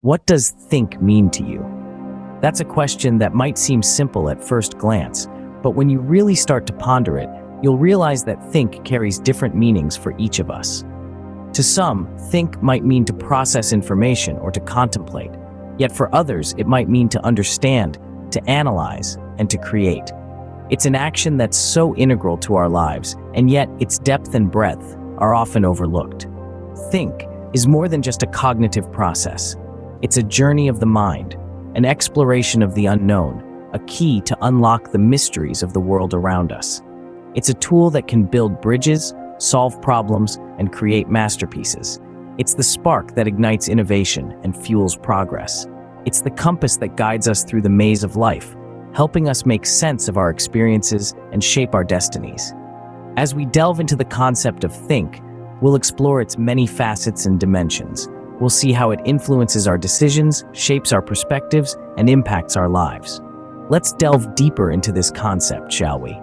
What does think mean to you? That's a question that might seem simple at first glance, but when you really start to ponder it, you'll realize that think carries different meanings for each of us. To some, think might mean to process information or to contemplate, yet for others it might mean to understand, to analyze, and to create. It's an action that's so integral to our lives, and yet its depth and breadth are often overlooked. Think is more than just a cognitive process. It's a journey of the mind, an exploration of the unknown, a key to unlock the mysteries of the world around us. It's a tool that can build bridges, solve problems, and create masterpieces. It's the spark that ignites innovation and fuels progress. It's the compass that guides us through the maze of life, helping us make sense of our experiences and shape our destinies. As we delve into the concept of think, we'll explore its many facets and dimensions. We'll see how it influences our decisions, shapes our perspectives, and impacts our lives. Let's delve deeper into this concept, shall we?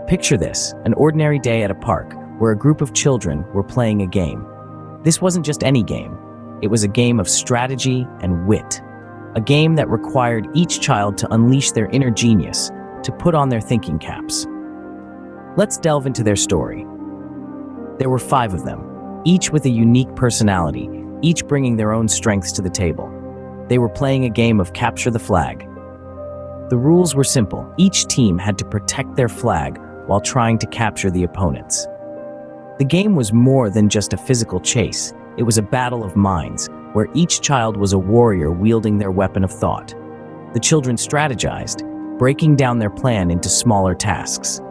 Picture this, an ordinary day at a park where a group of children were playing a game. This wasn't just any game. It was a game of strategy and wit. A game that required each child to unleash their inner genius, to put on their thinking caps. Let's delve into their story. There were 5 of them, each with a unique personality, each bringing their own strengths to the table. They were playing a game of capture the flag. The rules were simple. Each team had to protect their flag while trying to capture the opponents. The game was more than just a physical chase. It was a battle of minds, where each child was a warrior wielding their weapon of thought. The children strategized, breaking down their plan into smaller tasks.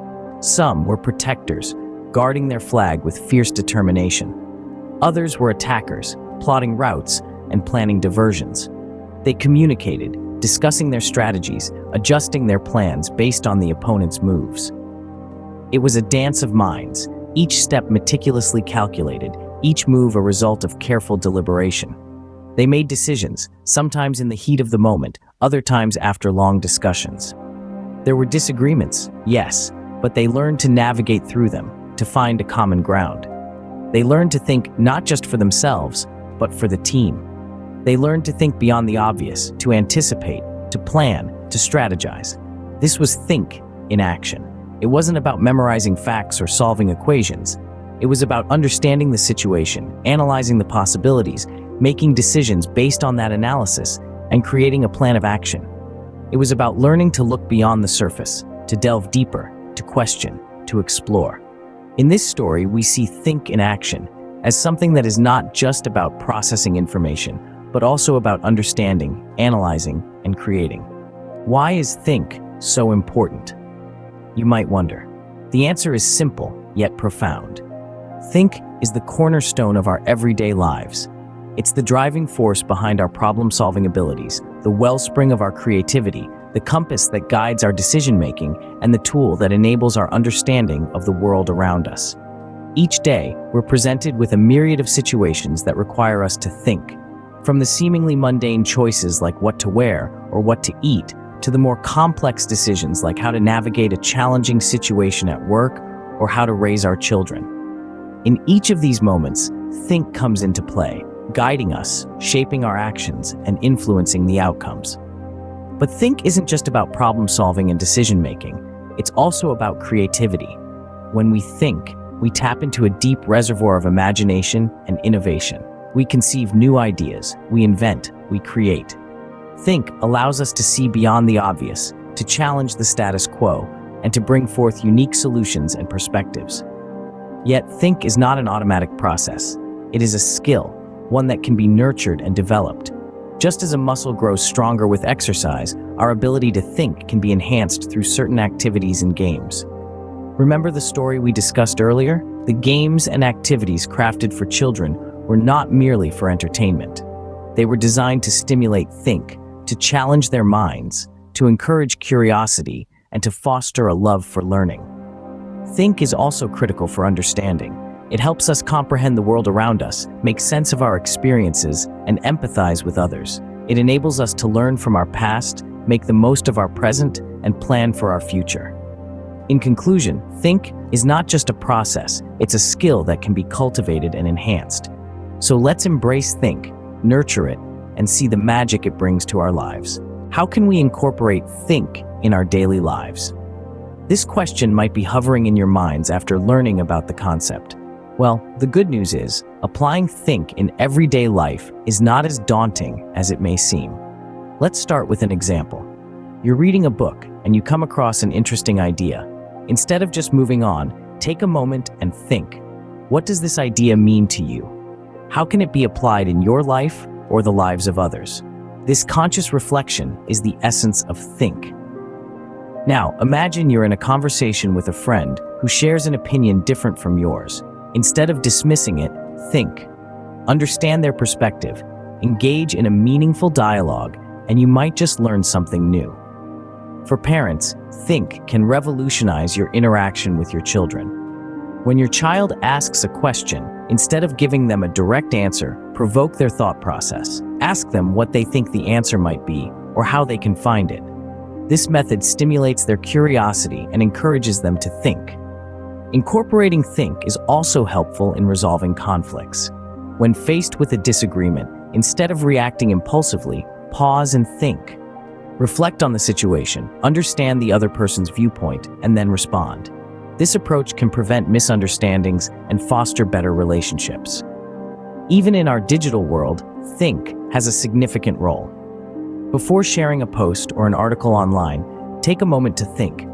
Some were protectors, guarding their flag with fierce determination. Others were attackers, plotting routes and planning diversions. They communicated, discussing their strategies, adjusting their plans based on the opponent's moves. It was a dance of minds, each step meticulously calculated, each move a result of careful deliberation. They made decisions, sometimes in the heat of the moment, other times after long discussions. There were disagreements, yes, but they learned to navigate through them, to find a common ground. They learned to think not just for themselves, but for the team. They learned to think beyond the obvious, to anticipate, to plan, to strategize. This was think in action. It wasn't about memorizing facts or solving equations. It was about understanding the situation, analyzing the possibilities, making decisions based on that analysis, and creating a plan of action. It was about learning to look beyond the surface, to delve deeper, to question, to explore. In this story, we see think in action as something that is not just about processing information, but also about understanding, analyzing, and creating. Why is think so important? You might wonder. The answer is simple, yet profound. Think is the cornerstone of our everyday lives. It's the driving force behind our problem-solving abilities, the wellspring of our creativity, the compass that guides our decision-making, and the tool that enables our understanding of the world around us. Each day, we're presented with a myriad of situations that require us to think. From the seemingly mundane choices like what to wear or what to eat, to the more complex decisions like how to navigate a challenging situation at work or how to raise our children. In each of these moments, think comes into play, guiding us, shaping our actions, and influencing the outcomes. But think isn't just about problem-solving and decision-making. It's also about creativity. When we think, we tap into a deep reservoir of imagination and innovation. We conceive new ideas, we invent, we create. Think allows us to see beyond the obvious, to challenge the status quo, and to bring forth unique solutions and perspectives. Yet, think is not an automatic process. It is a skill, one that can be nurtured and developed. Just as a muscle grows stronger with exercise, our ability to think can be enhanced through certain activities and games. Remember the story we discussed earlier? The games and activities crafted for children were not merely for entertainment. They were designed to stimulate think, to challenge their minds, to encourage curiosity, and to foster a love for learning. Think is also critical for understanding. It helps us comprehend the world around us, make sense of our experiences, and empathize with others. It enables us to learn from our past, make the most of our present, and plan for our future. In conclusion, think is not just a process, it's a skill that can be cultivated and enhanced. So let's embrace think, nurture it, and see the magic it brings to our lives. How can we incorporate think in our daily lives? This question might be hovering in your minds after learning about the concept. Well, the good news is, applying think in everyday life is not as daunting as it may seem. Let's start with an example. You're reading a book and you come across an interesting idea. Instead of just moving on, take a moment and think. What does this idea mean to you? How can it be applied in your life or the lives of others? This conscious reflection is the essence of think. Now, imagine you're in a conversation with a friend who shares an opinion different from yours. Instead of dismissing it, think. Understand their perspective, engage in a meaningful dialogue, and you might just learn something new. For parents, think can revolutionize your interaction with your children. When your child asks a question, instead of giving them a direct answer, provoke their thought process. Ask them what they think the answer might be or how they can find it. This method stimulates their curiosity and encourages them to think. Incorporating think is also helpful in resolving conflicts. When faced with a disagreement, instead of reacting impulsively, pause and think. Reflect on the situation, understand the other person's viewpoint, and then respond. This approach can prevent misunderstandings and foster better relationships. Even in our digital world, think has a significant role. Before sharing a post or an article online, take a moment to think.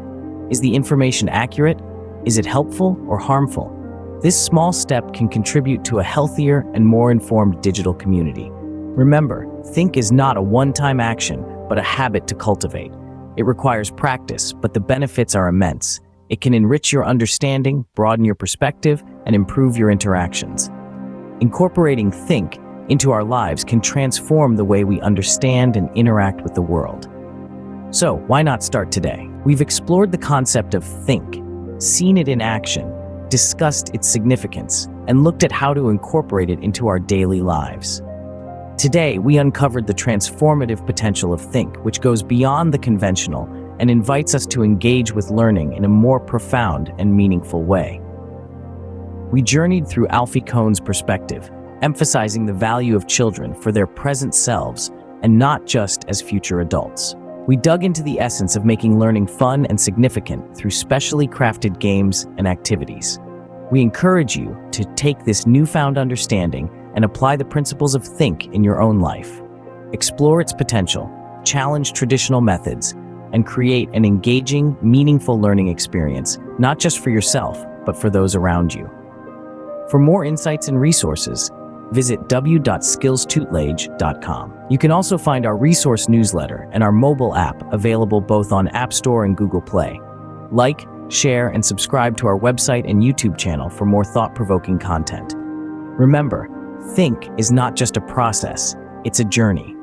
Is the information accurate? Is it helpful or harmful? This small step can contribute to a healthier and more informed digital community. Remember, think is not a one-time action, but a habit to cultivate. It requires practice, but the benefits are immense. It can enrich your understanding, broaden your perspective, and improve your interactions. Incorporating think into our lives can transform the way we understand and interact with the world. So, why not start today? We've explored the concept of think, seen it in action, discussed its significance, and looked at how to incorporate it into our daily lives. Today, we uncovered the transformative potential of think, which goes beyond the conventional and invites us to engage with learning in a more profound and meaningful way. We journeyed through Alfie Kohn's perspective, emphasizing the value of children for their present selves and not just as future adults. We dug into the essence of making learning fun and significant through specially crafted games and activities. We encourage you to take this newfound understanding and apply the principles of think in your own life. Explore its potential, challenge traditional methods, and create an engaging, meaningful learning experience, not just for yourself, but for those around you. For more insights and resources, visit w.skillsllc.com. You can also find our resource newsletter and our mobile app available both on App Store and Google Play. Like, share, and subscribe to our website and YouTube channel for more thought-provoking content. Remember, think is not just a process, it's a journey.